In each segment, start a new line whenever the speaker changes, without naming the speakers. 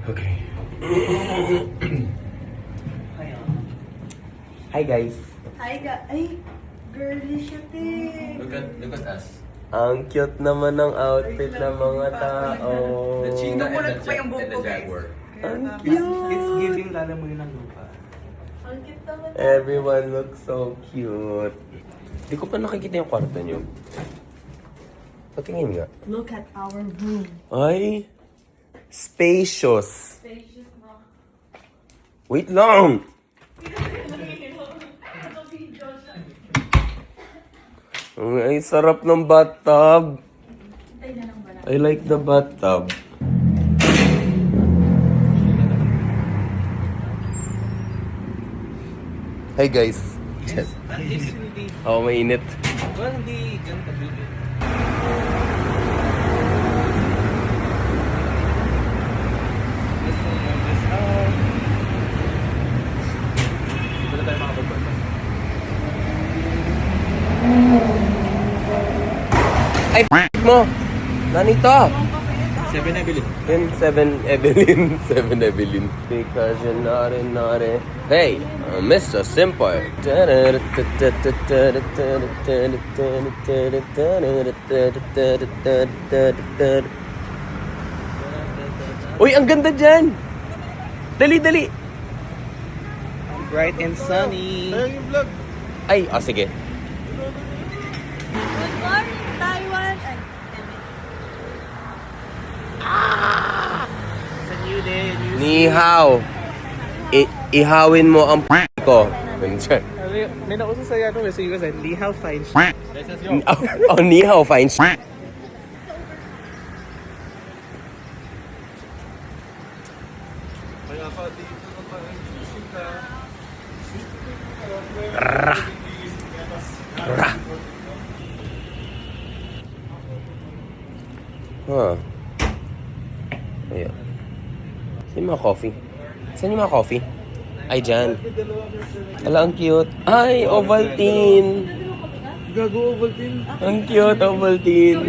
Okay. Hi guys.
Ay, girly siya, te.
Look at us.
Ang cute naman ng outfit ng mga tao.
The cheetah
Namulat
and
ko pa yung buhok
the
ko, guys.
jaguar.
Ang
It's
cute.
giving lalamunin ng lupa.
Ang cute naman.
Everyone looks so cute. Hindi ko pa nakikita yung kwarto nyo. Patingin nga.
Look at our room.
Ay, spacious.
Spacious, bro.
Wait lang! Ay, sarap ng bathtub. I like the bathtub. Hey guys.
It's hindi,
Oh, mainit.
well, hindi ganun kabilis.
Wala tayo makapagpasa.
Ay, mo! Nanito!
7 Evelyn.
Yun, 7 Evelyn. 7 Evelyn. Because you're naughty. Hey, Mr. Simple. Uy, ang ganda dyan! Dali!
Bright and sunny.
Ayun yung vlog.
Ay, sige.
Good morning, Taiwan.
It's a new day, a new
Ni hao. Ihawin mo ang ko. Nandiyan.
May nauso sa'yo ano, so you guys Li Hao fine
Let's go.
Oh, ni hao, fine.
Kaya pa dito naman ang cheetah.
Huh. Ayan. Saan yung mga coffee? Saan yung mga coffee? Ay, dyan. Ala, ang cute. Ay, Ovaltine.
Gago, Ovaltine.
Ang cute, Ovaltine.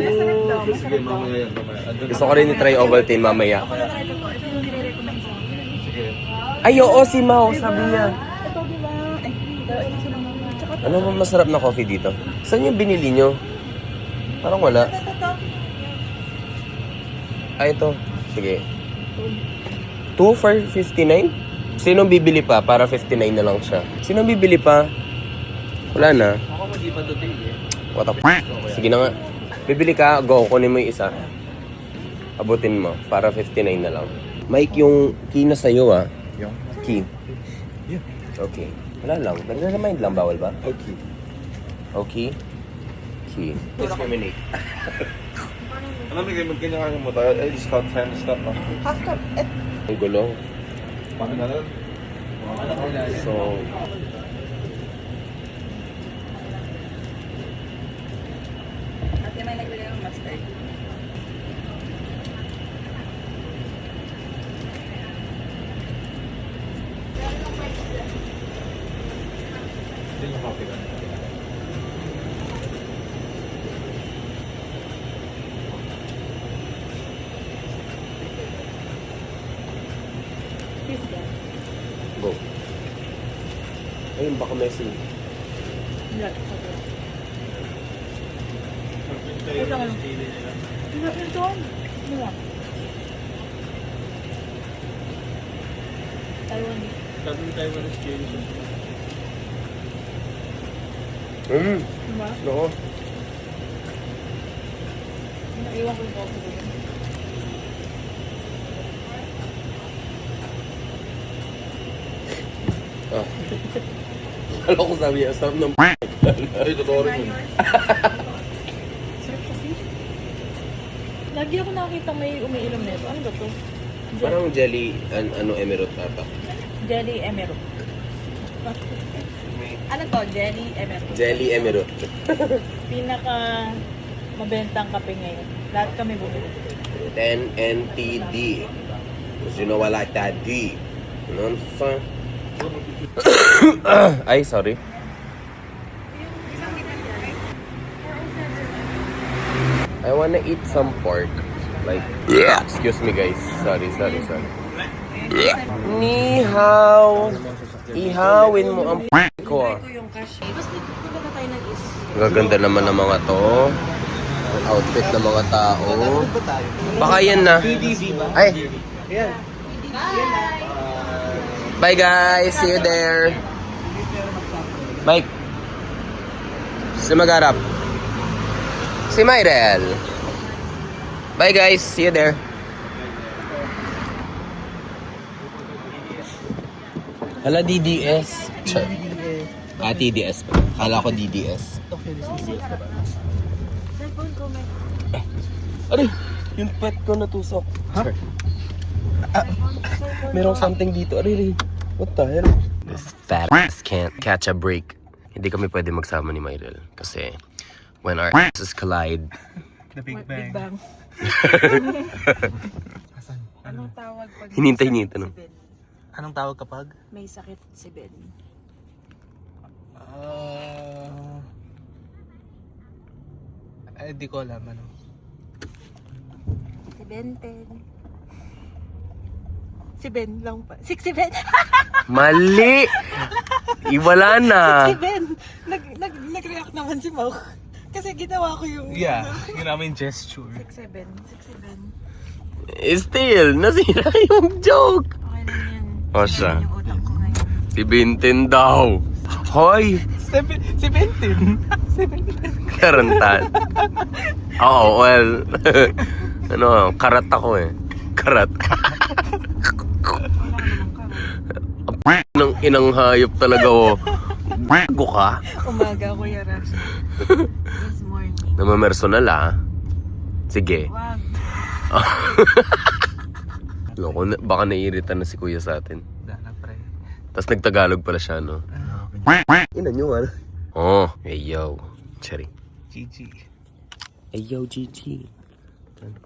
Sige, mamaya yan. Mamaya.
Gusto ko rin i-try Ovaltine mamaya.
Ako na rin ito. Ito yung nire-recommend sa akin.
Sige.
Ay, oo, si Mau, sabi niya.
Ito, diba? Ay, ito sila mama. Tsaka
Ano ba masarap na coffee dito? Saan yung binili nyo? Parang wala.
ito.
Ay, ito. Sige. 2 for 59? Sinong bibili pa? Para 59 na lang siya. Sinong bibili pa? Wala na.
Ako hindi pa today eh.
What the f***? Sige na nga. Bibili ka, go. Kunin mo yung isa. Abutin mo. Para 59 na lang. Mike, yung key na sa'yo ah.
Yung?
Key.
Yeah.
Okay. Wala lang. Nag-remind lang. Bawal ba?
Okay.
Okay. Key. Discriminate.
Alam mo kayo, magkanya mo tayo. I just can't find the stuff, no?
Half cup.
Ang gulo.
Paano na lang?
So,
At may naglagay ng mustard.
Hindi yung coffee na.
go. Ayun, baka messy.
Ito lang. Ito. Ano? Taiwan.
Taiwanese chili siya.
Diba?
Oo.
Naiwan ko yung coffee ko.
Ah. Alam ko sabi niya, sarap ng
Ay, totoo rin yun.
Sarap kasi. Lagi ako nakakita may umiinom nito. Ano ba to?
parang jelly, ano, emerald ata.
Jelly Emerald. Ano to? Jelly Emerald.
Jelly emerald.
Pinaka mabentang kape ngayon. Lahat kami bumili.
10 NTD. Because you know I like that D. You know what I'm saying? Ay, sorry. I wanna eat some pork. Like, excuse me guys. Sorry. Ni hao. Ihawin mo ang ko ah.
Yung cash. Tapos nagpunta tayo ng is.
Gaganda naman ng mga to. Ang outfit ng mga tao. Baka yan na. Ay. Bye guys. See you there. Bye. Si Magarap. Si Myrel. Bye guys. See you there. Hala, DDS. Sure. TDS pa. Kala ko DDS. Aray! Yung pet ko natusok. Sure. Merong something dito. Aray, what the hell? This fat ass can't catch a break. Hindi kami pwede magsama ni Myrel. Kasi when our asses collide,
The Big Bang.
Big Bang. Anong tawag pag
hinintay-hinintay no?
Anong tawag kapag?
may sakit si Ben?
Di ko alam ano.
Si Ben 10. Si Ben lang pa. 60 Ben.
Mali! Iwala na.
Si Ben. Nag-react naman si Mau. Kasi ginawa ko yung...
Yeah, yun namin gesture.
67. 67.
Still, nasira yung joke.
Okay lang yan.
O siya.
Yung utak ko ngayon.
Si Bintin daw. Hoy!
Si Bentin. Si Bentin.
Karantan. Oo, well. Ano, karat ako eh. Karat. Nang inang hayop talaga oh. Bago ka.
Umaga, Kuya Rash. This morning.
Namamersonal ah. Sige.
Wag.
Loko, baka naiirita na si kuya sa atin.
Dana pre.
Tapos nagtagalog pala siya, no? Ina nyo, ano? Oh, hey yo. Cherry.
GG.
Hey yo, GG. Tan.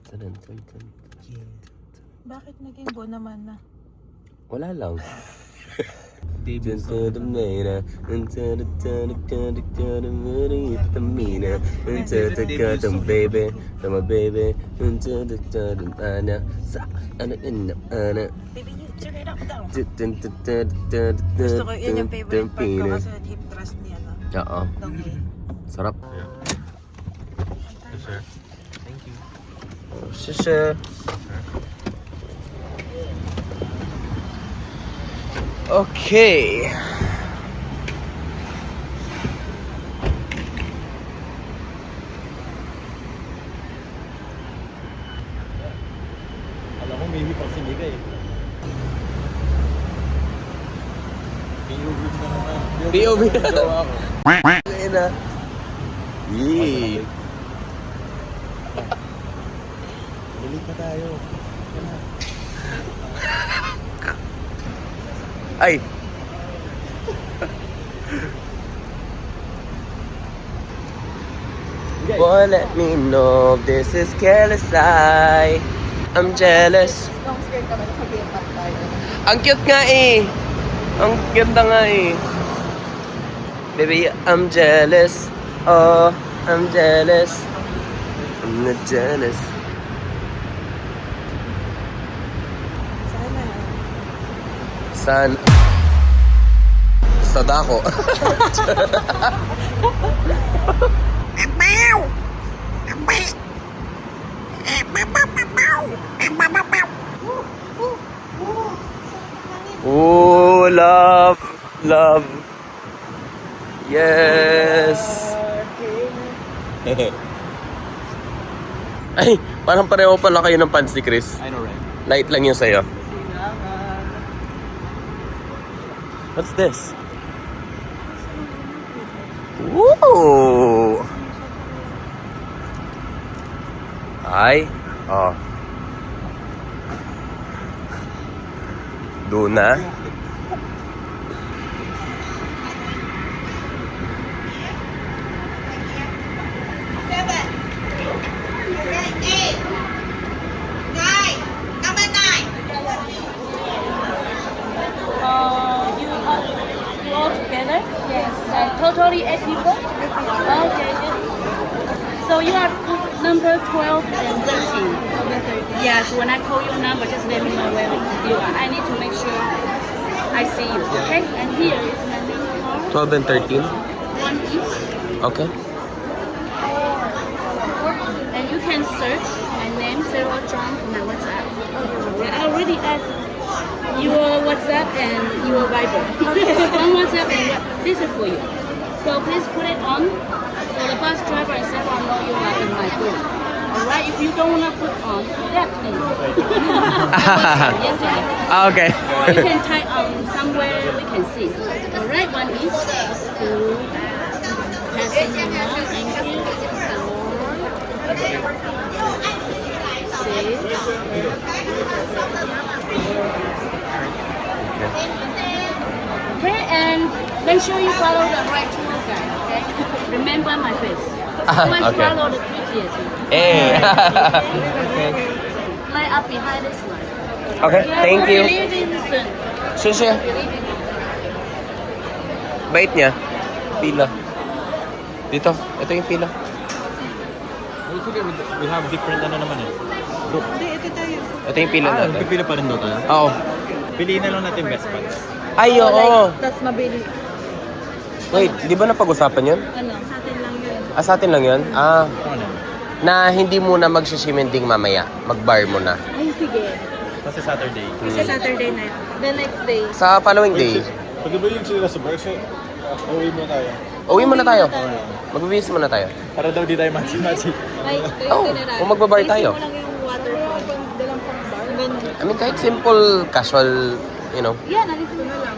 Bakit naging bo naman na?
Wala lang.
David.
Baby, tama baby.
Baby, you check it out daw. Gusto ko, yun yung favorite part ko kasi hip thrust niya na.
Oo.
Donghi.
Sarap.
Sure. Thank you.
Sure. Okay.
Alam ko maybe pag siniga eh. POV na naman.
POV na.
Gawa ako.
Ina. Yee.
Balik na tayo.
Ay. Boy, let me know if this is careless. I'm jealous.
Long skirt ka ba? Nakabiyapat tayo.
Ang cute nga eh. Ang ganda nga eh. Baby, I'm jealous. Oh, I'm jealous. I'm not jealous.
Sana.
San? Sa dako. Oh, love. Love. Yes. Ay, parang pareho pala kayo ng pants ni Chris.
I know right.
Light lang yun sa'yo. What's this? Woo! Ay. Oh. Doon na.
You all together? Yes. Totally 8 people? Okay. So you are number 12 and 13. Yes, when I call your number, number, just let me know where you are. I need to make sure I see you, okay? And here is my name card,
12 and 13.
one each.
Okay.
And you can search my name, Sarah John, to my WhatsApp. Okay, I already add your WhatsApp and your Viber. One WhatsApp and this is for you. So please put it on so the bus driver and Sarah know you are in my group. Alright, if you don't want to put on, that please. Yesterday.
Okay.
Or you can type somewhere we can see. Alright, one each. Two. Passing one, thank you. Okay, and make sure you follow the right tour guide, okay? Remember my face. Always
Okay.
follow the previous one.
Eh.
Line up behind this one.
Okay, thank you.
We're leaving soon.
Sushi.
We're leaving.
Bait niya. Pila. Dito. Ito yung pila.
Sige, we have different ano naman eh. Group.
Ito yung pila natin.
Pipili pa rin doon tayo.
Oo.
Piliin na lang natin best buds.
Ay, oo.
Tapos mabili.
Wait, di ba napag-usapan yun?
Ano? Sa atin lang yun.
Ah, sa atin lang yun? Ah,
Ano?
na hindi muna magsishimending mamaya. Mag-bar muna.
Ay, sige.
Kasi Saturday.
Kasi Saturday na yun. The next day.
Sa following day,
Pag-ibigin sila sa break, uwi mo tayo.
uwi muna tayo. Magbibis muna tayo.
Para daw di tayo match-match.
Ay,
Oh, kung magbabar tayo.
Isip mo lang yung waterfall. Dalang pang bar.
I mean, kahit simple, casual, you know.
Yan, alisin mo na lang.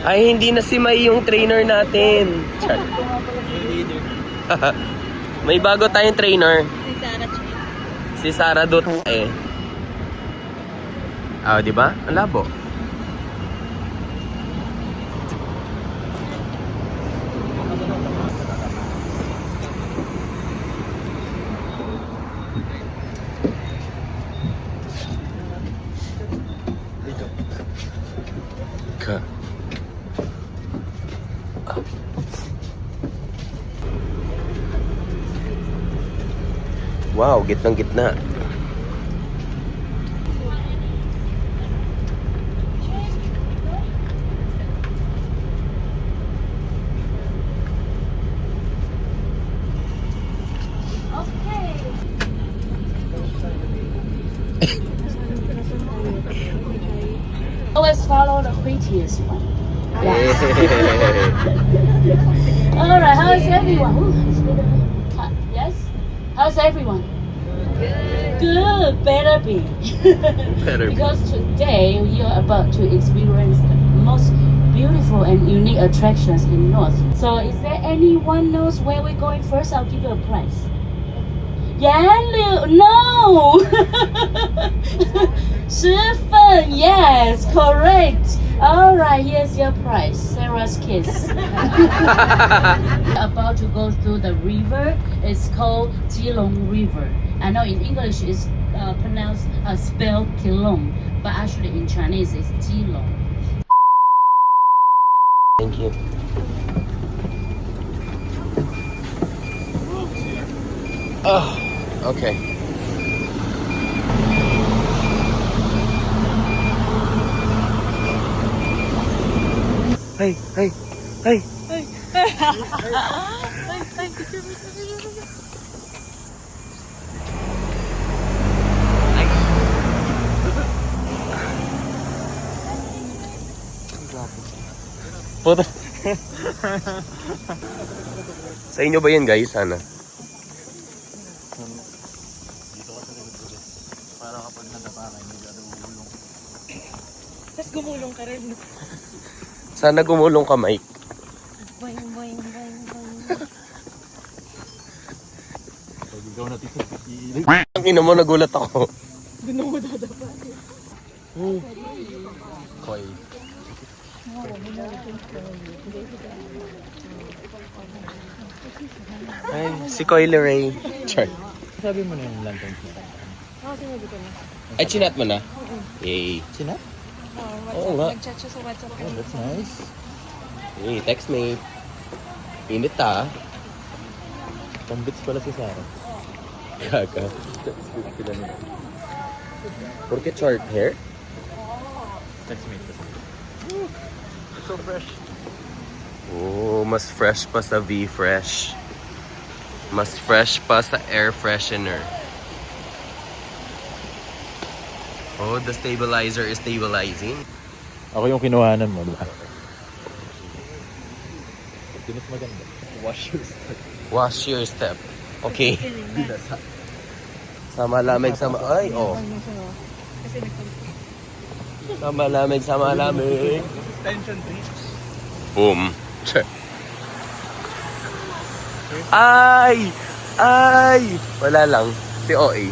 Ay, hindi na si Mai yung trainer natin. Char. May bago tayong trainer.
Si Sarah Chan.
Si Sarah Duterte. Ah, di ba? Ang labo. Ka. Wow, gitnang gitna.
Always follow the prettiest one. Yes. Alright, how is everyone? Yes? How's everyone? Good, better be.
Better be.
Because today you are about to experience the most beautiful and unique attractions in North. So is there anyone knows where we're going first? I'll give you a prize. Yanlu, no! 10分, yes, correct. Alright, here's your prize, Sarah's kiss. About to go through the river. It's called Keelung River. I know in English it's pronounced spelled Keelung, but actually in Chinese it's Keelung.
Thank you. Oh, okay. Hey, hey, hey. Puto. Sa inyo ba yan, guys? Sana.
Tapos gumulong ka rin.
Sana gumulong ka, Mike.
Boing, boing, boing, boing.
Ikaw natin sa pikilig.
Ang ina mo, nagulat ako.
Doon ako dadapa.
Koy. Ay, si Koy Leray. Char.
Sabi mo na yung lantern.
Oo, sinabi ko na.
Ay, chinat mo na? Yay.
Sina?
Oo nga.
Nag-chat siya sa WhatsApp.
Oh, that's nice.
Hey, text me. Init ah.
Pambits pala si Sarah.
Kaka. Porque short hair?
Text me. So fresh.
Oh, mas fresh pa sa V-Fresh. Mas fresh pa sa air freshener. Oh, the stabilizer is stabilizing.
Ako yung kinuhanan mo, diba? Hindi mas maganda. Wash your step.
Wash your step. Okay. Sa malamig, sa ay, oh. Sa malamig, sa malamig.
Tension breach.
Boom. Check. Ay! Ay! Wala lang. Si OA.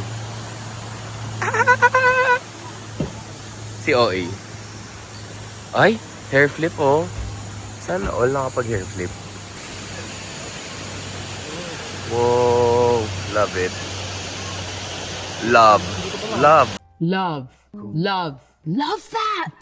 Si OA. Ay! Hair flip oh. Sana all nakapag hair flip. Wow! Love it. Love. Love.
Love. Love. Love that!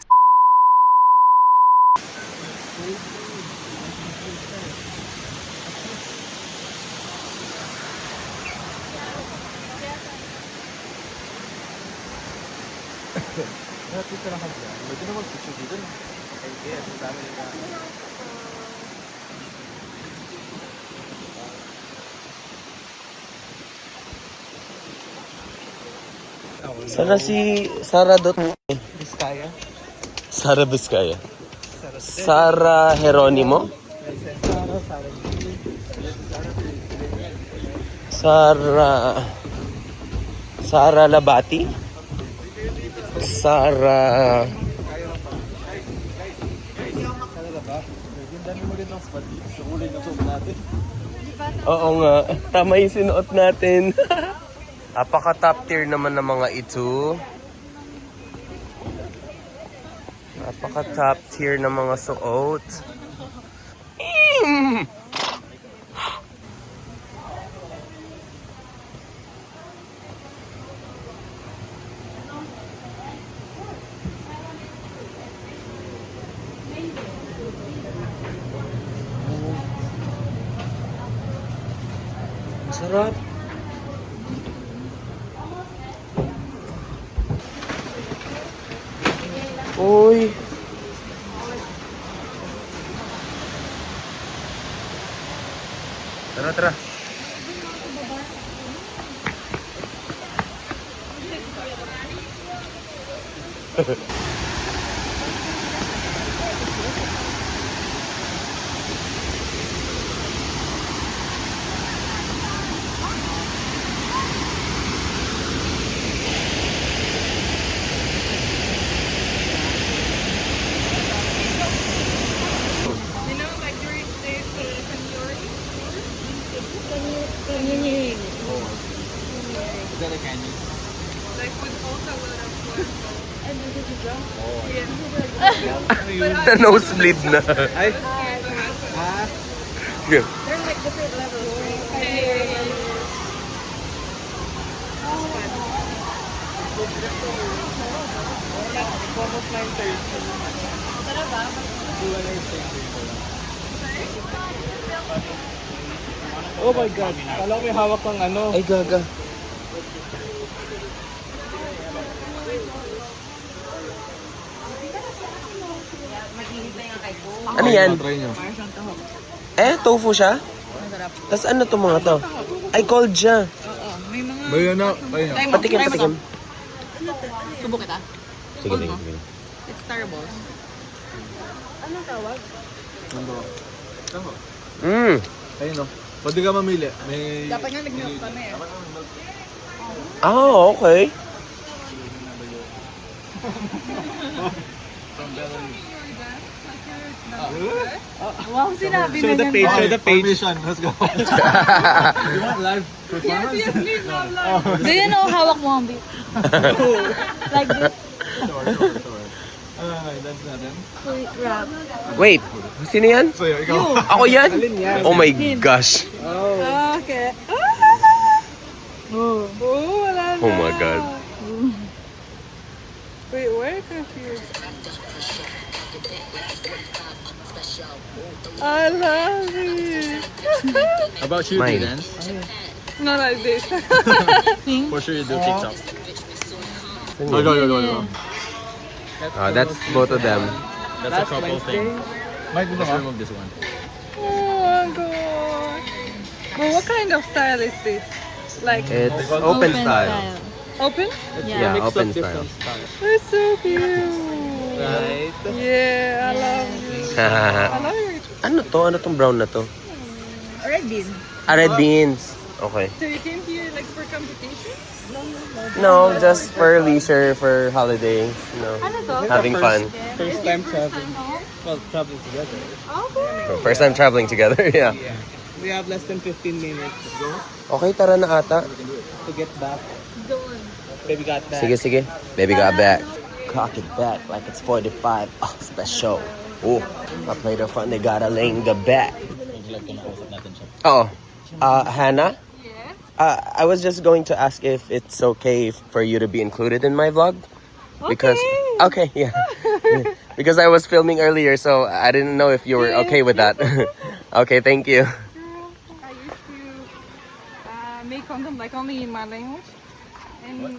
Sana si Sara Dot Vizcaya? Sara Vizcaya. Sara Geronimo? Sara Labati? Sara Oo nga, tama yung sinuot natin. Napaka top tier naman ng mga ito. Napaka top tier ng mga suot. Sarap. Uy. Tara, tara.
Is that a candy?
Na nosebleed na.
Ay.
Yeah.
Oh my God. Kala ko may hawak ng ano.
Ay, gaga. Ano yan?
Try nyo.
Eh, tofu siya? Tapos ano to mga to? Ay, cold siya.
Bayo na. Bayo na.
Patikim, patikim.
Subok kita.
Sige, sige, sige.
It's terrible.
Mmm.
Ayun no. Pwede ka mamili. May...
Dapat nga nag-milk kami eh.
Ah, okay.
Wow, sinabi
Show
na
the
niyan.
page. Show the page. Permission. Let's go. You want live performance?
Do you know hawak mo ang beat? Like this.
Dance natin.
Rap.
Wait, sino yan?
Sa'yo, ikaw.
Ako yan? Oh my gosh.
Okay. Oh, wala na.
Oh my God.
Wait, where confused? I love it.
How about you,
Mine.
then?
Not like this.
For sure you do TikTok.
Go. That's both of them.
That's a couple thing. Let's remove this one.
Oh my god. But what kind of style is this? Like
It's open style.
open?
Yeah, open style.
It's so cute.
Right?
Yeah, I love it. I love it.
Ano to? Ano tong brown na to?
Red bean.
Red beans. Okay.
So you came here like for competition?
No, just for leisure, for holiday. You know, having fun.
First time traveling. Well, traveling together.
First time traveling together, yeah.
We have less than 15 minutes
Okay, tara na ata.
to get back. Baby got back.
Sige. Baby got back. Cock it back like it's 45. Oh, special. Oh, I played the front, they gotta lay the back. Oh, Hannah? I was just going to ask if it's okay for you to be included in my vlog. Because okay, yeah. Because I was filming earlier, so I didn't know if you were okay with that. Okay, thank you.
I used to make content like only in my language. And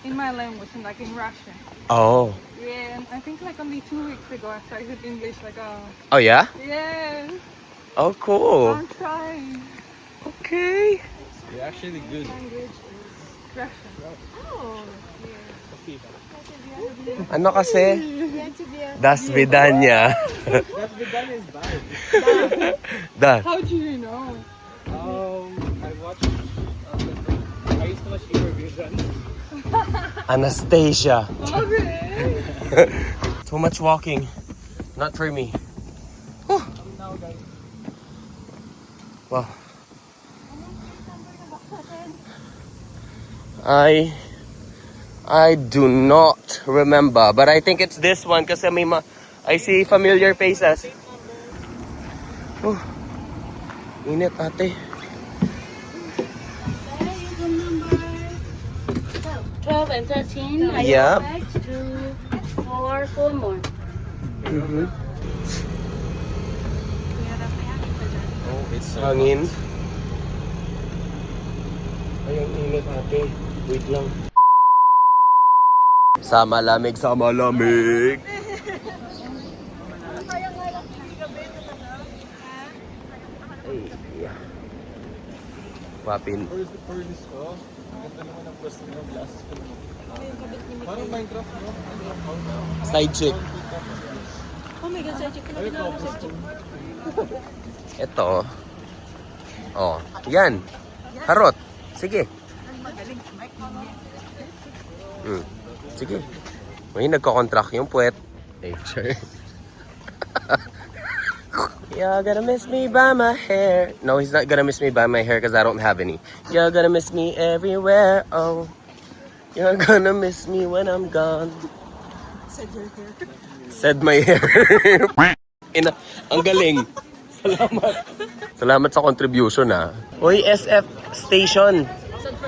in my language, and like in Russian.
Oh.
Yeah, and I think like only 2 weeks ago I started English like
Oh yeah?
yeah,
Oh, cool.
I'm trying
Okay.
You're actually good.
language Russian. Oh,
Ano kasi? Das vidanya.
That vegan is bad.
Da.
how do you know?
I watched. I used to watch Eurovision.
Anastasia.
Okay.
Too much walking. Not for me. Whew. Wow. I do not remember, but I think it's this one kasi I see familiar faces. Oh, init ate.
12 and 13. Are you
Yep.
alright? 2, 4 more.
Oh, it's so
Hangin. Ay, ang init ate. Wait lang. Sa malamig, sa malamig. Ay, yeah. Wapin.
For this ko, ganda naman ang pwesto ng glasses ko. Parang Minecraft, no?
Side chick.
Oh my god, Sergio,
Ito. Oh, yan. Harot. Sige. Sige. May nagko-contract yung puwet. Nature. You're gonna miss me by my hair. No, he's not gonna miss me by my hair because I don't have any. You're gonna miss me everywhere. Oh, you're gonna miss me when I'm gone.
said your hair.
Said my hair. Ang galing. Salamat. Salamat sa contribution ha. Uy, SF Station.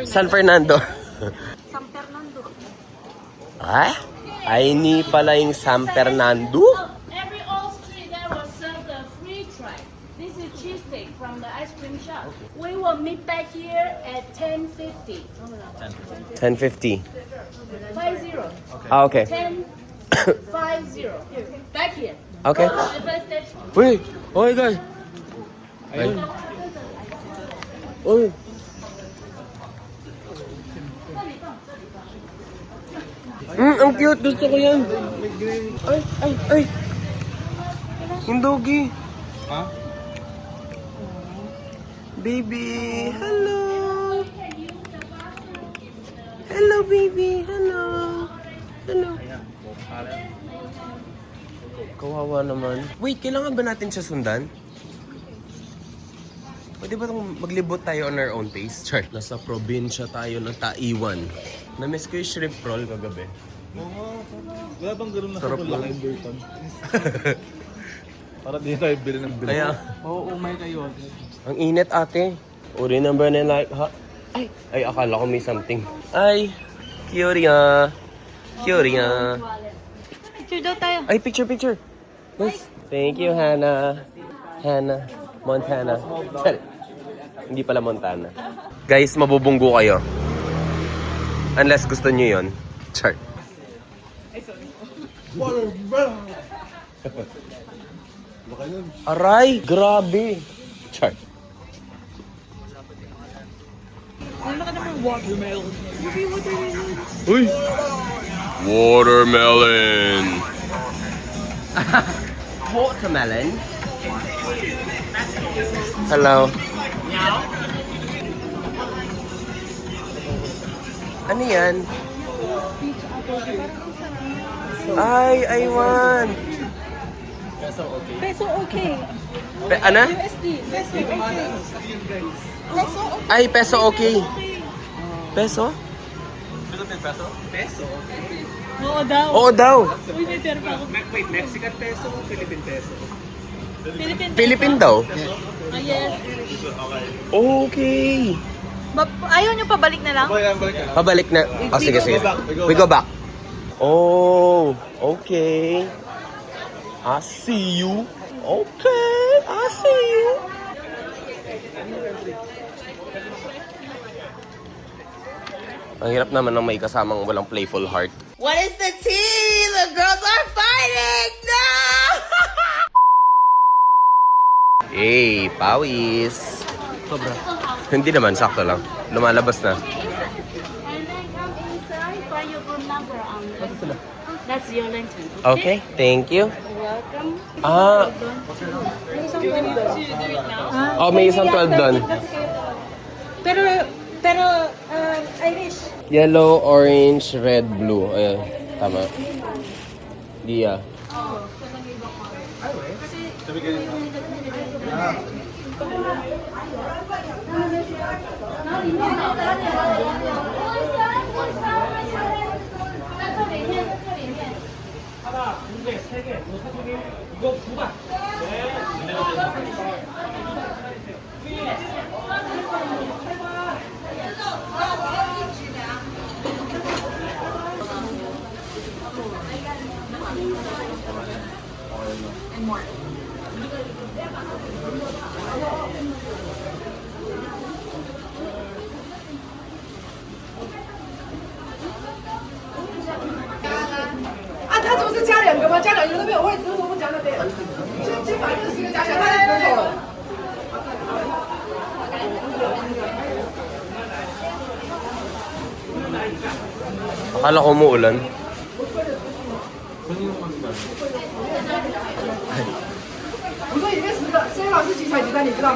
San Fernando.
San Fernando.
Ah? Ay, ni pala yung San Fernando?
Every all street there will serve the free try. This is cheesesteak from the ice cream shop. We will meet back here at 10:50.
10:50.
50.
Ah, okay.
10:50. Back here.
Okay.
The first station.
Uy! Uy, guys! Ayun. Uy! Ang cute! Gusto ko yan! Ay! Yung doggy!
Ha?
Baby! Hello! Hello, baby! Hello! Hello! Kawawa naman. Wait, kailangan ba natin siya sundan? Pwede ba itong maglibot tayo on our own pace? Chart. Nasa probinsya tayo ng Taiwan. Na-miss ko yung shrimp roll kagabi.
Wala bang ganun na
Sarap
sa
lang.
Laking Burton? Para di tayo bili ng bili.
Kaya,
Oo, umay kayo.
ang init ate. Uri number na like, ha? Ay, akala ko may something. Ay, Kyoria. Kyoria.
Picture daw tayo.
Ay, picture. Nice. Thank you, Hannah. Hannah Montana. Hindi pala Montana. Guys, mabubunggo kayo. Unless gusto nyo yun. Chart. Aray, grabe. Chart. Uy! Watermelon. Watermelon? Hello. Ano yan? Ay, I want.
Peso okay.
Ano?
USD. Peso okay. Peso okay.
Ay, peso okay. Peso?
Oo daw.
Oo daw.
Uy, may pera pa ako.
Wait, Mexican peso o Philippine peso?
Philippine peso.
Philippine daw.
Ah, yes.
Okay.
Ayaw nyo pabalik na lang?
Pabalik na. Oh, sige, sige. We go back. Oh, okay. I see you. Okay, I see you. Ang hirap naman ng may kasamang walang playful heart.
What is the tea? The girls are fighting! No!
Hey, pawis. Sobra. Hindi naman, sakto lang. Lumalabas na.
And then come inside, find your room number on there. That's your lantern.
Okay, thank you.
Welcome.
Ah, oh, may isang 12 doon.
Pero, Irish.
Yellow, orange, red, blue. Ayan, tama. Dia. Akala ko umuulan.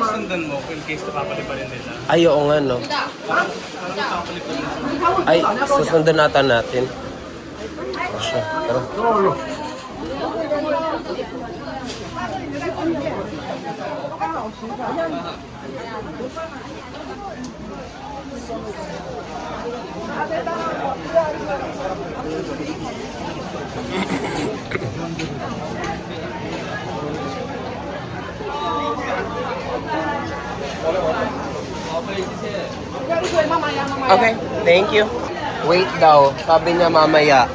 Sundan mo in case napapaliparin nila.
Ay, oo nga, no? Ay, susundan natin. O siya, tara. Okay, thank you. Wait daw, sabi niya mamaya.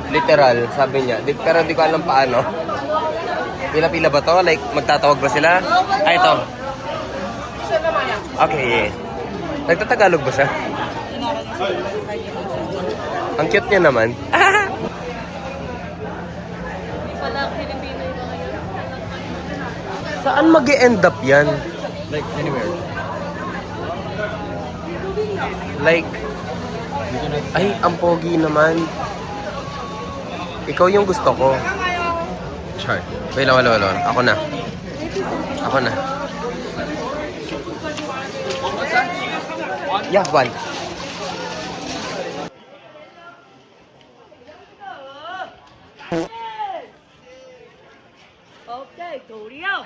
Literal, sabi niya. Pero di ko alam paano. Pila-pila ba to? Like, magtatawag ba sila? Ay, ito. Okay, yeah. Nagtatagalog ba siya? Ang cute niya naman.
Wala Filipino yung mga yun.
Saan mag-e-end up yan?
Like, anywhere.
Like, ay, ang pogi naman. Ikaw yung gusto ko. Char. Wala. Ako na. Yeah, one.
Okay, Korea.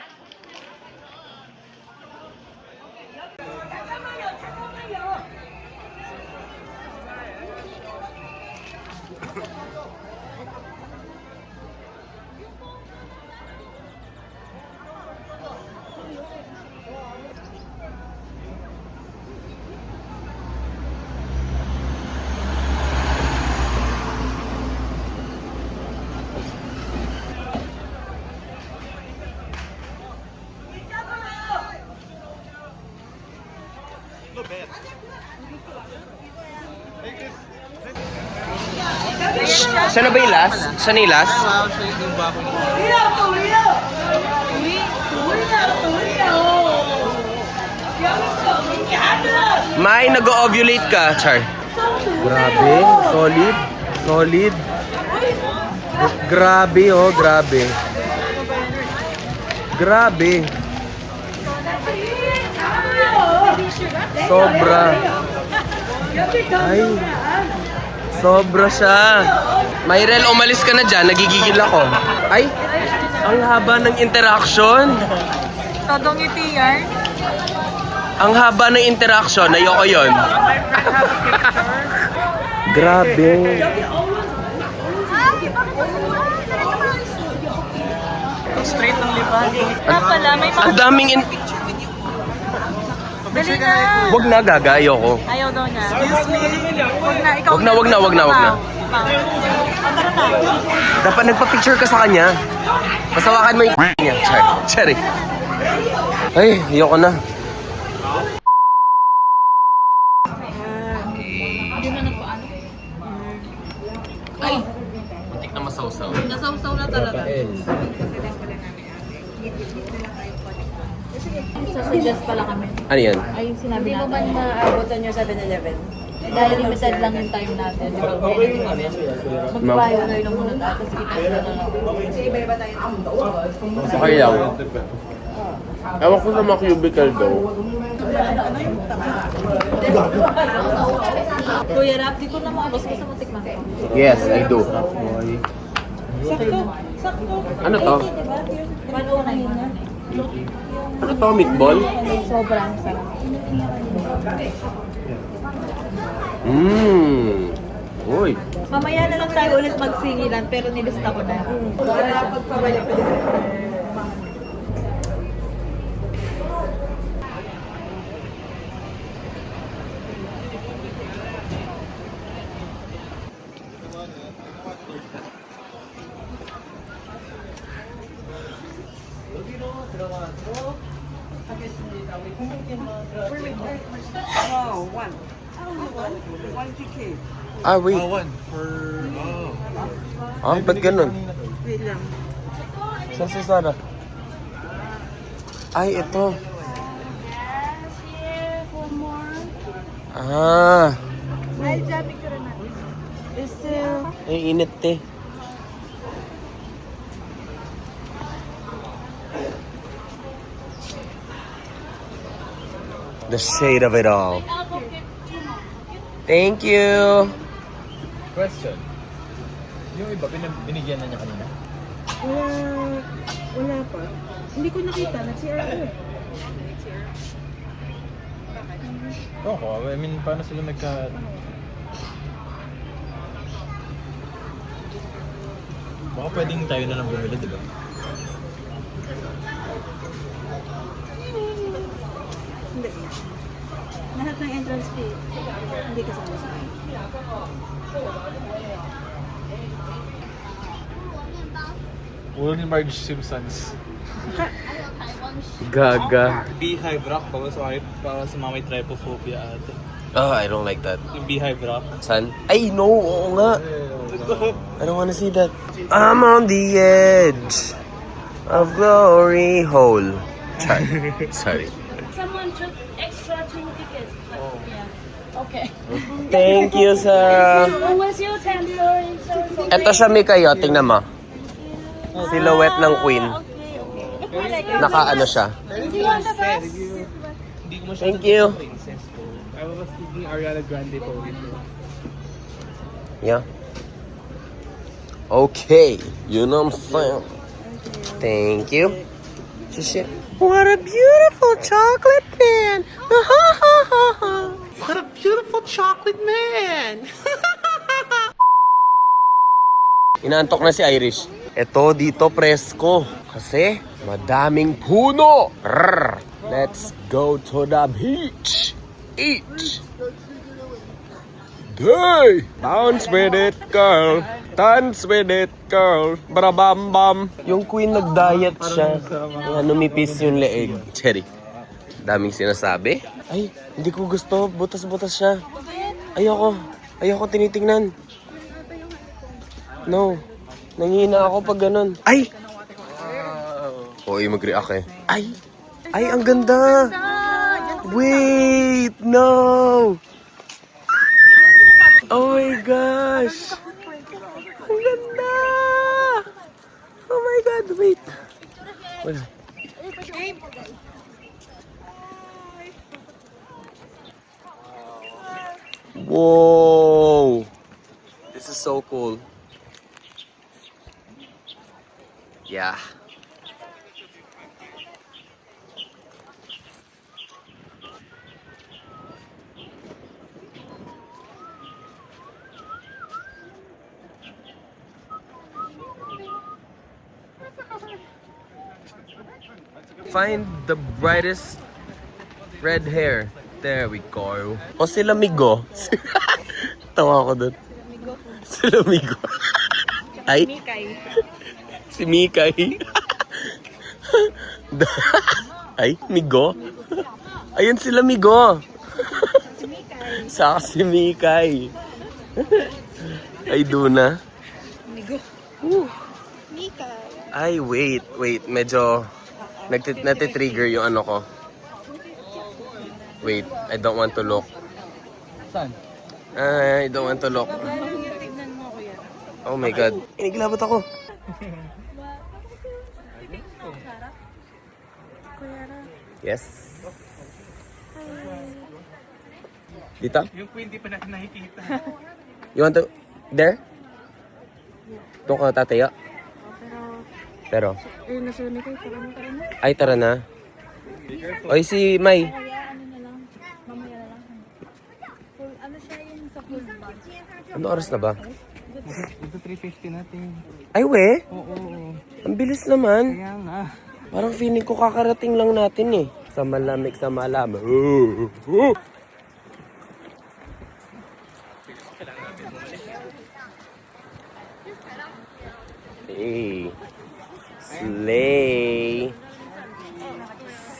Siya na ba yung last? Siya na yung last? May nag-ovulate ka, Char. Grabe, solid. Solid. Grabe, oh, grabe. Grabe. Sobra. Ay. Sobra siya. Mayrel, umalis ka na dyan. Nagigigil ako. Ay, ang haba ng interaction.
Todong ngiti yan.
Ang haba ng interaction. Ayoko yun. Grabe.
Straight ng lipan. Pala, may mga...
Ang daming
Dali na.
Wag na, gaga. Ayoko.
Ayaw daw niya. Excuse me. Wag na, ikaw
Wag na. Dapat nagpa-picture ka sa kanya. Pasawakan mo yung niya. Sorry. Ay, ayoko na. Ay! Muntik na masawsaw.
Nasawsaw na talaga.
Sasuggest pala kami.
Ano yan?
Ay, yung sinabi
Hindi mo
natin.
man naabutan yung 7-Eleven?
Dahil limited lang yung time natin. Di ba? Magbayo na yun muna tayo. Tapos kita na lang.
Okay lang. Ewan ko sa mga cubicle daw.
Kuya Rap, di ko na maubos kasi matikman ko.
Yes, I do.
Sakto.
Ano to?
109 na.
Ano to? Meatball?
Sobrang sarap.
Uy.
Mamaya na lang tayo ulit magsingilan pero nilista ko na.
Oh, one. One ticket.
Ah, wait.
One for...
Ah, ba't ganun?
Wait lang.
Saan si Sarah? Ay, ito. Ah.
Ay, jamming ka rin na.
Ay, init eh. The shade of it all. Thank you.
Question. Yung iba, binigyan na niya kanina?
Wala pa. Hindi ko nakita. Nag-CR ako.
Oo, I mean, paano sila magka... Baka pwedeng tayo na lang bumili, di ba?
Hindi. Lahat ng entrance fee, hindi kasama sa akin.
Will Marge Simpsons.
Gaga.
Beehive rock para sa mga may trypophobia ate.
Oh, I don't like that.
Yung beehive rock.
San? Ay, no. Oo nga. I don't wanna see that. I'm on the edge of glory hole. Sorry.
Someone took extra 2 tickets. But, yeah. Okay.
Thank you, Sarah.
What was your time? Sorry.
Ito siya, Mikayo. Tingnan mo. Silhouette ng queen. Naka-ano siya. Thank you.
I was thinking Ariana Grande po.
Yeah. Okay. You know what I'm saying? Thank you. What a beautiful chocolate man. What a beautiful chocolate man. Inaantok na si Irish. Ito dito presko. Kasi madaming puno. Rrr. Let's go to the beach. Eat. Day. Bounce with it, girl. Dance with it, girl. Barabam bam. Yung queen nag-diet siya. Kaya numipis yung leeg. Cherry. Daming sinasabi. Ay, hindi ko gusto. Butas-butas siya. Ayoko. Ayoko tinitingnan. No. Nangihina ako pag ganun. Ay! Oo, mag-react eh. Ay! Ay, ang ganda! Wait! No! Oh my gosh! Ang ganda! Oh my God, wait! Wala. Whoa! This is so cool. Yeah. Find the brightest red hair. There we go. O sila Migo. Tawa ko dun. Sila Migo. Ay? Si Mikay. Ay, Migo. Ayun sila Migo. Saka si Mikay. Ay, Duna.
Migo. Mikay.
Ay, wait. Medyo nati-trigger yung ano ko. Wait, I don't want to look.
Saan?
I don't want to look. Oh my God. Iniglabot ako. Yes. Dito?
Yung queen di pa natin nakikita.
You want to... There? Doon ka tatayo? Pero... Ay, tara na. Oy, si May. Ano oras na ba?
Ito 350 natin.
Ay, we?
Oo.
Ang bilis naman.
Kaya nga.
Parang feeling ko kakarating lang natin eh. Sa malamig, sa malamig. Hey. Slay.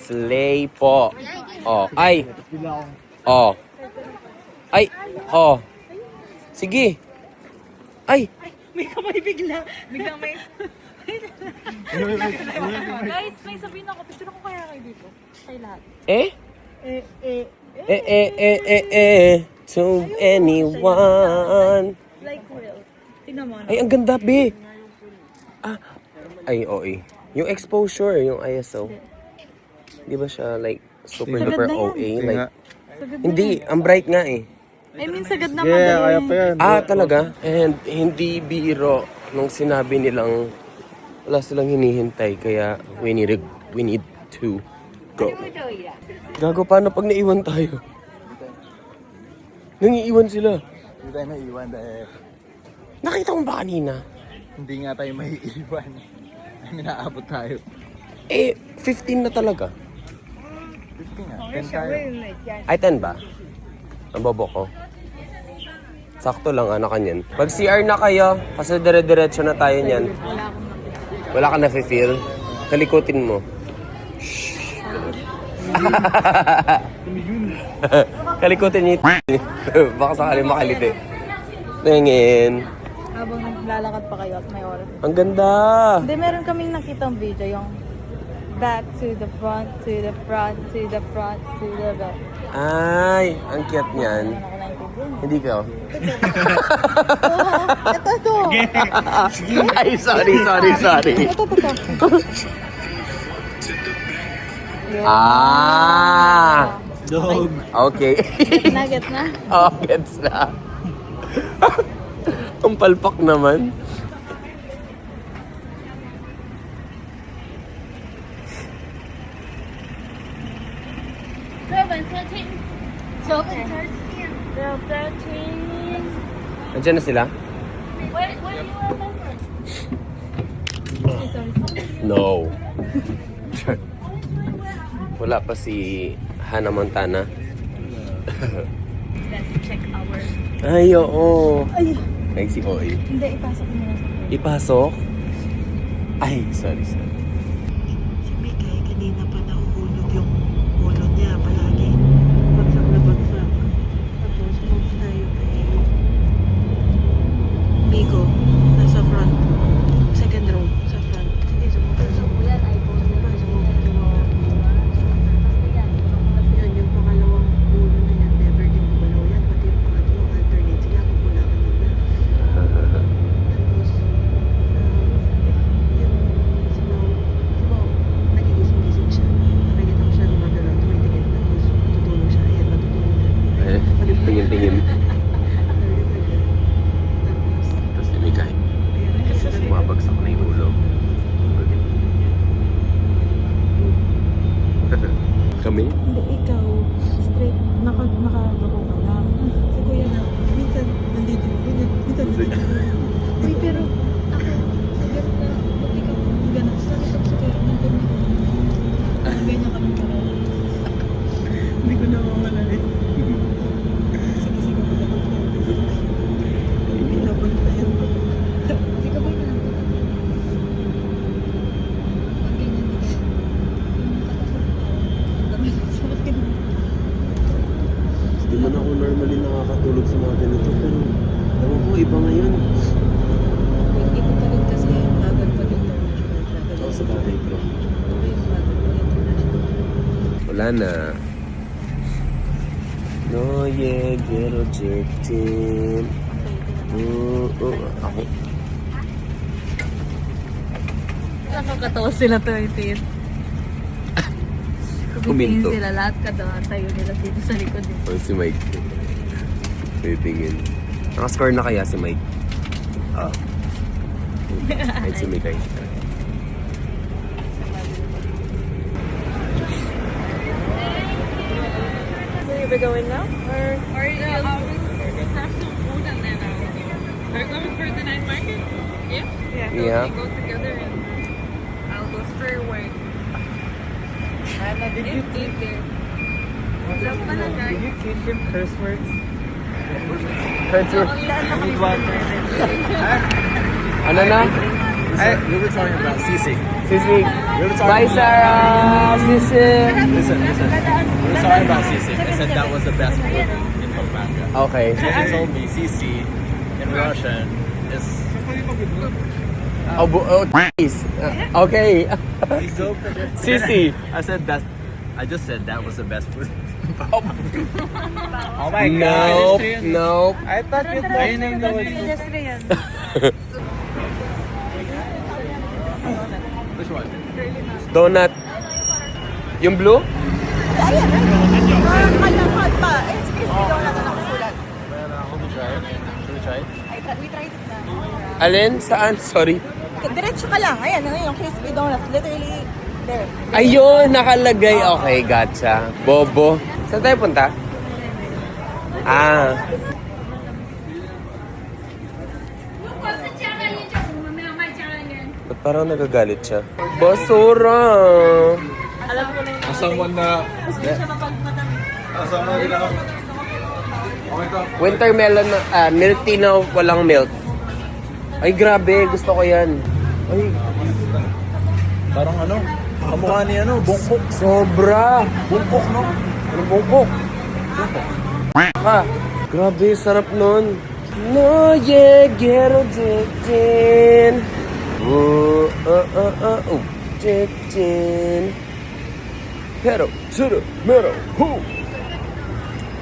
Slay po. Oh, ay. Oh. Ay. Oh. Sige. Ay.
May kamay bigla. Biglang may...
Guys, may sabihin ako. Picture ako kaya kayo dito. Kay lahat.
To anyone.
Like real. Tingnan mo.
Ay, ang ganda, be. Ah. Ay, OA. Yung exposure, yung ISO. Di ba siya like super duper OA? Like, hindi, ang bright nga eh.
I mean, sagad na
Yeah, kaya pa yan.
Ah, talaga? And hindi biro nung sinabi nilang wala silang hinihintay kaya we need to go. Gago, paano pag naiwan tayo? Nangiiwan sila.
Hindi tayo maiiwan dahil
Nakita mo ba kanina?
hindi nga tayo maiiwan. Ay, naabot tayo.
Eh, 15 na talaga.
50 nga, 10 tayo.
Ay, 10 ba? Ang bobo ko. Sakto lang, anak kanyan. Pag CR na kayo, kasi dire-diretso na tayo niyan. Wala ka na-feel? Kalikutin mo. Shhh. Kalikutin niyo. Baka sakali makaliti. Tingin.
Habang naglalakad pa kayo at may oras.
Ang ganda.
Hindi, meron kaming nakitang video yung back to the front, to the front, to the front, to the back.
Ay, ang cute niyan. Hindi ka.
Ito.
Ay, sorry.
Ito.
Ah!
Dog.
Okay.
Nugget na.
Oh, gets na. Ang palpak naman. Nandiyan na sila? No. Wala pa si Hannah Montana.
Let's check our...
Ay, oo.
Ay,
Ay, si Oy.
hindi, ipasok mo na.
Ipasok? Ay, sorry.
Si Mikay, kanina pa nahuhulog yung ulo niya.
tingin. Tapos si Mikay. Bumabagsak na yung ulo. Kami?
Hindi, ikaw. Straight. Nakadoko ka lang. Si Kuya na. Minsan, nandito. Minsan, nandito. Uy, pero ako, agad na, pati ka ganun. Sabi ko sa Kuya, nandun na. Ganyan kami para. Hindi ko na mamala eh. Sige, magkakot ka. Pinabantayan ko. Hindi ka ba yun? Pag ganyan dito.
Hindi man ako normally nakakatulog sa mga ganito, pero ewan ko, iba ngayon.
Iba pa rin kasi bagal pag international travel.
Oo, sa bagay bro.
Iba yung bagal pag international travel.
Wala na. No, yeah, get rejected. Ako.
Nakakatawa sila 13.
Kuminto.
Sila lahat kada tayo nila dito sa likod.
O si Mike. Titingin. Nakascore na kaya si Mike? Kahit si Mike ay.
Where are we going now?
Or you have some food and then we're going for the night market? Yeah?
Yeah.
We go together and I'll go straight away.
Anna, did you teach him curse words?
Curse words?
Need water.
Ano na?
We were talking about Sisig.
Sisig.
We were
Bye, Sarah! Sisig!
Listen. We were talking about Sisig. I said that was the best food in Pampanga.
Okay.
So she told me Sisi in Russian is
Please. Okay. Sisi.
I just said that was the best food. Oh my
Nope.
god.
Nope.
I thought you told me that was Which one?
Donut. Yung blue?
Kalangkot pa. It's crispy donut na nakasulat.
Should we try it?
We tried it na.
Alin? Saan? Sorry.
Diretso ka lang. Ayan, yung crispy donut. Literally, there.
Ayun, nakalagay. Okay, gotcha. Bobo. Saan tayo punta? Ah. Ba't parang nagagalit siya? Basura!
Someone na... Someone na... Okay ka.
Winter melon, milk tea na walang milk. Ay, grabe. Gusto ko yan. Ay,
Parang ano? Kamukha ni ano? Bungkok.
sobra.
Bungkok, no?
Ano bungkok? Ah, grabe, sarap nun. No, yeah, get addicted. Addicted. Pedal to the metal.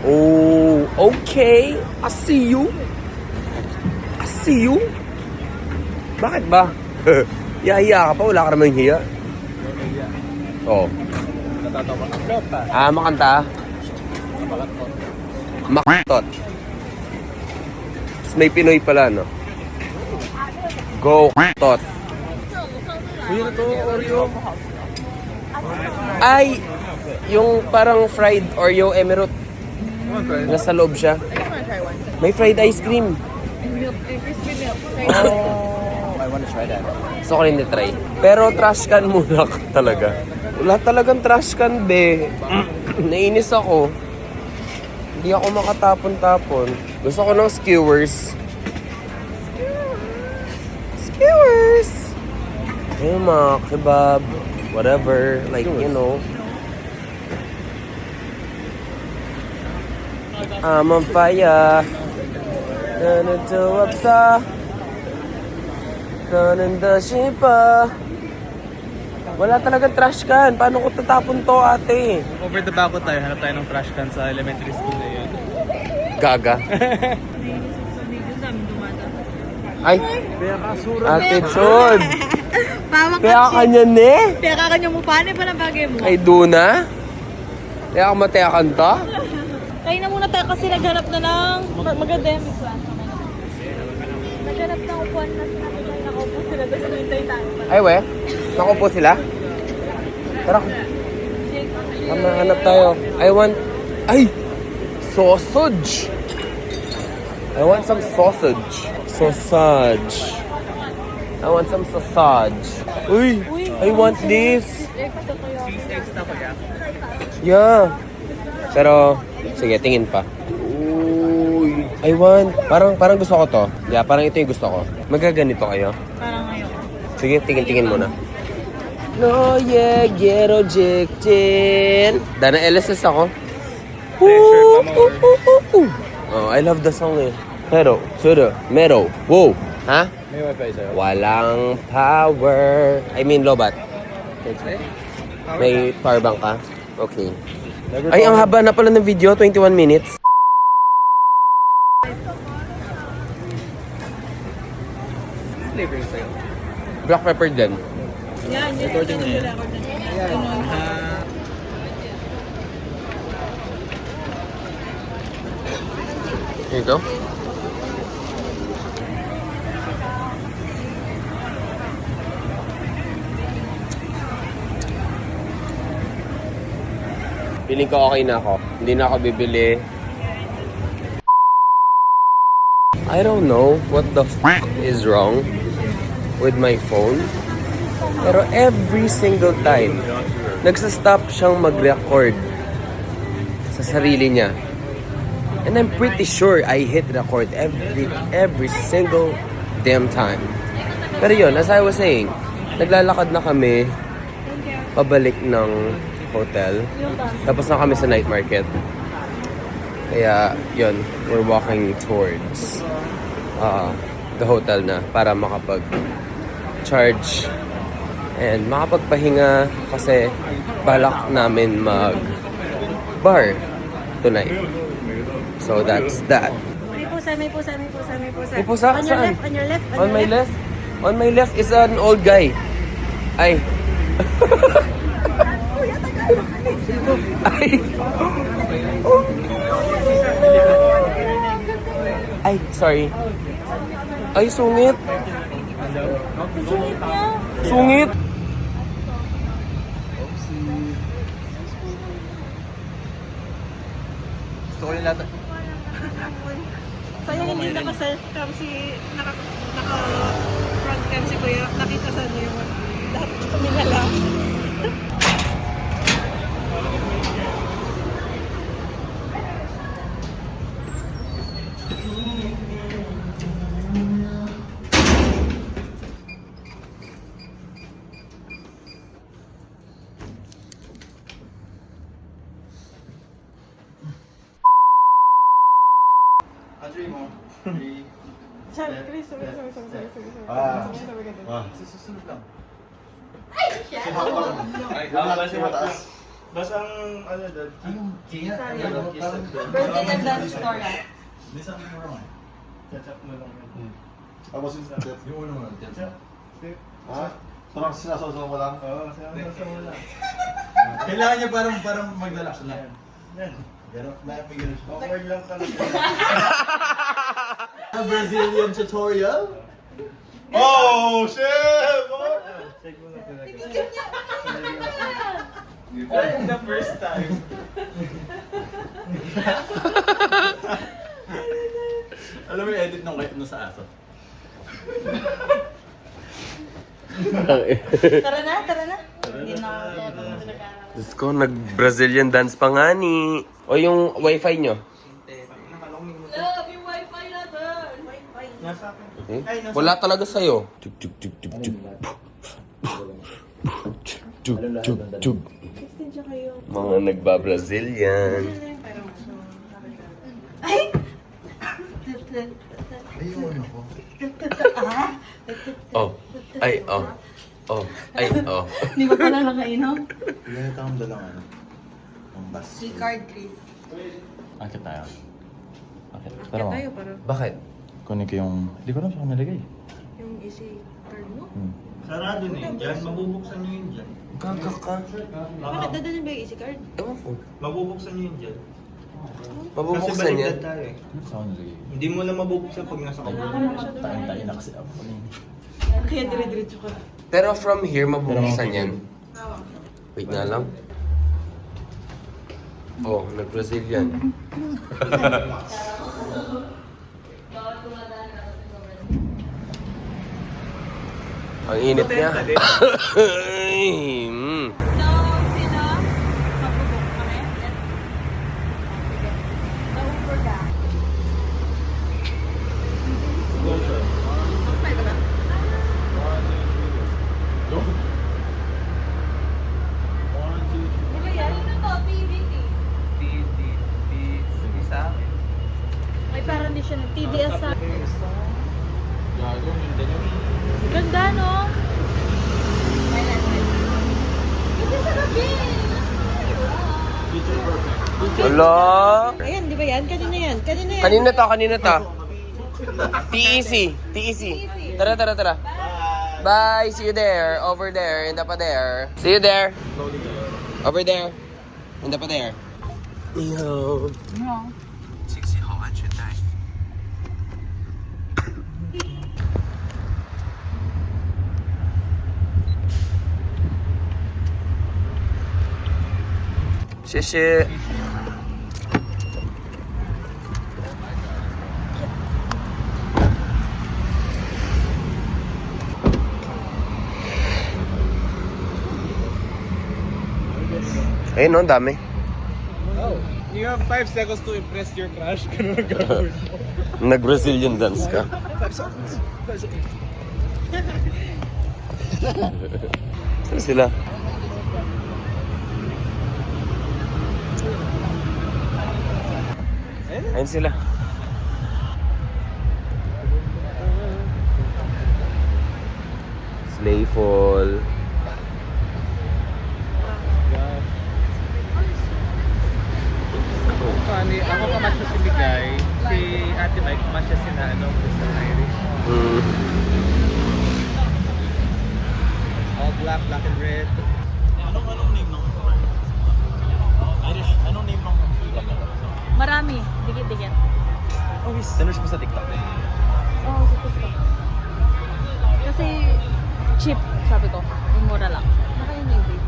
Oh, okay. I see you. I see you. Bakit ba? Hiya ka pa, wala ka namang hiya. Oh.
Natatawa ka. Kapa.
Makanta. Makatot. Tapos may Pinoy pala, no? Go, tot.
Yun na to, Oreo.
Ay, yung parang fried Oreo emerald. Nasa loob siya. May fried ice cream.
Oh, I wanna try that.
So, ko rin try. Pero trash can muna talaga. Wala talagang trash can, be. Nainis ako. Hindi ako makatapon-tapon. Gusto ko ng skewers. Skewers! Ayun, mga kebab. Whatever. Like, you know. I'm on fire. Ganito upsa. Ganito sipa. Wala talagang trash can. Paano ko tatapon to, ate?
Over the back tayo, hanap tayo ng trash can sa elementary school na yun.
Gaga. Ay, ate Chod. Kaya kanya ne?
Kaya kakanya mo paano pa ng bagay mo?
Ay, Duna? Kaya ka mateakan to?
Kain na muna tayo kasi naghanap na ng maganda yung mixuan. Naghanap ng upuan na sinabi tayo nakaupo sila. Tapos hinintay tayo.
Ay, we. Nakupo sila? Tara. Hanap tayo. I want... Ay! Sausage! I want some sausage. Sausage. I want some sausage. Uy! I want this. Yeah. Pero, sige, tingin pa. Uy! I want... Parang gusto ko to. Yeah, parang ito yung gusto ko. Magaganito kayo?
Parang ngayon.
Sige, tingin muna. No, yeah, get rejected. Dana LSS ako. Oh, I love the song eh. Pero, Mero. Wow. Ha?
May wifi sa'yo?
Walang power. I mean, lobat. May power bank ka? Okay. Ay, ang haba na pala ng video. 21 minutes.
Flavor yung sa'yo.
Black pepper din.
Yan, yun.
Order na yan.
Here you go. Feeling ko okay na ako. Hindi na ako bibili. I don't know what the fuck is wrong with my phone. Pero every single time, nagsa-stop siyang mag-record sa sarili niya. And I'm pretty sure I hit record every single damn time. Pero yun, as I was saying, naglalakad na kami pabalik ng hotel. Tapos na kami sa night market. Kaya yun, we're walking towards the hotel na para makapag-charge and makapagpahinga kasi balak namin mag-bar tonight. So that's that.
May pusa.
May pusa?
On your
Saan?
left, on your left.
On my left? On my left is an old guy. Ay. Ay. Ay, sorry. Ay, sungit.
Sungit niya.
Sungit.
Gusto ko yung lahat.
Sayang hindi naka-self-cam naka-front cam si Kuya. Nakita sa niyo yung lahat kami na lang. Sorry.
Susunod lang.
Basta ang ano doon.
Brazilian dance tutorial.
Minsan mo lang.
Chat mo lang.
Tapos yung step. Yung uno mo lang.
Ha?
Parang sinasawsaw mo lang.
Oo, sa wala.
Kailangan niya parang mag-relax lang.
Yan.
Ganun. May ganun siya.
Awkward lang talaga.
A Brazilian tutorial?
Oh, shit! Check mo na talaga. The first time.
Alam mo yung edit nung sa aso?
Tara na. Hindi na ako.
Diyos ko, nag-Brazilian dance pa nga ni. O yung wifi nyo?
Love, yung wifi natin.
Nasa akin.
Wala talaga sa'yo. Tug, tug, tug, tug, tug. Tug, tug, tug. Mga nagba-Brazilian.
Ay!
Ayun ano ko.
Oh. Ay, oh. Oh. Ay, oh.
Hindi mo pala nakainom?
Ganito akong dalang ano. Ang bus.
Card, Chris.
Akit tayo. Akit.
Kaya tayo para
Bakit?
Kunin ko yung... Hindi ko alam saan ko nalagay.
yung easy card mo.
Sarado na yun dyan. Mabubuksan nyo yun dyan.
Gaga ka.
Bakit dadalhin ba yung easy card?
Ewan ko.
Mabubuksan nyo yun dyan.
Mabubuksan yan.
tayo eh. Hindi mo lang mabubuksan pag nasa kabila.
Tayo na kasi ako.
Kaya dire-diretso ka.
Pero from here, mabubuksan yan. Wait nga lang. Oh, nag-Brazilian. Ang init niya. Mm.
So, sino? Magbubok kami? Yes. Sige. Na-Uber ka. Diba yan? Ano to? TVT. Ay, parang di siya TDS sa... Ganda, no? Ito sa gabi.
Hello?
Ayan, di ba yan? Kanina yan. Kanina yan.
Kanina to. TEC. Tara. Bye. See you there. Over there. In the pader. See you there. Over there. In the pader. Yo.
No.
60号安全带。谢谢。Ayun, no, ang dami.
Oh, you have 5 seconds to impress your crush. Ganun ang gagawin mo.
Nag-Brazilian dance ka.
5 seconds. 5 seconds.
Saan sila? Ayun sila. Slayfall.
Funny, ako kamasya si Bigay. Si Ate Mike kamasya si na sa Irish. All black, black and red. Anong name ng Irish? Anong name ng
Marami. Dikit-dikit.
Oh, search mo sa TikTok.
Oo, sa TikTok. Kasi cheap, sabi ko. Yung mura lang. Baka yun yung babe.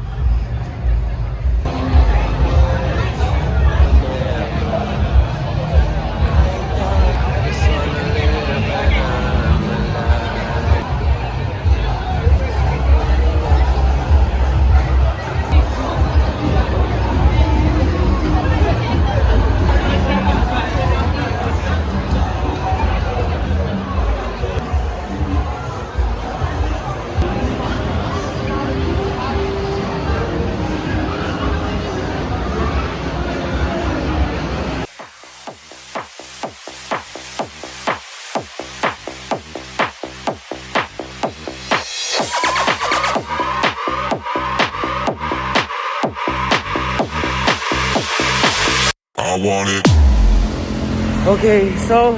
Okay, so,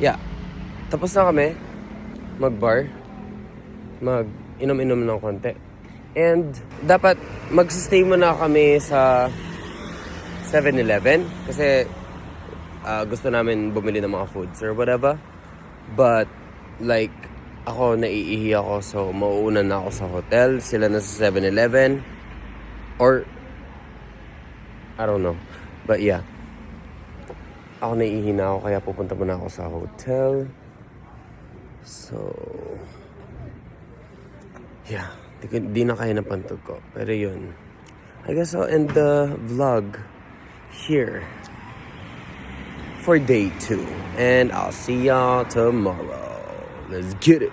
yeah. Tapos na kami mag-bar. Mag-inom-inom ng konti. And dapat mag-stay muna kami sa 7-Eleven kasi gusto namin bumili ng mga foods or whatever. But, like, ako naiihi ako so mauuna na ako sa hotel. Sila na sa 7-Eleven. Or, I don't know. But yeah. Ako naiihi na ako kaya pupunta muna ako sa hotel. So, yeah. Di na kaya ng pantog ko. Pero yun. I guess I'll end the vlog here for day 2. And I'll see y'all tomorrow. Let's get it.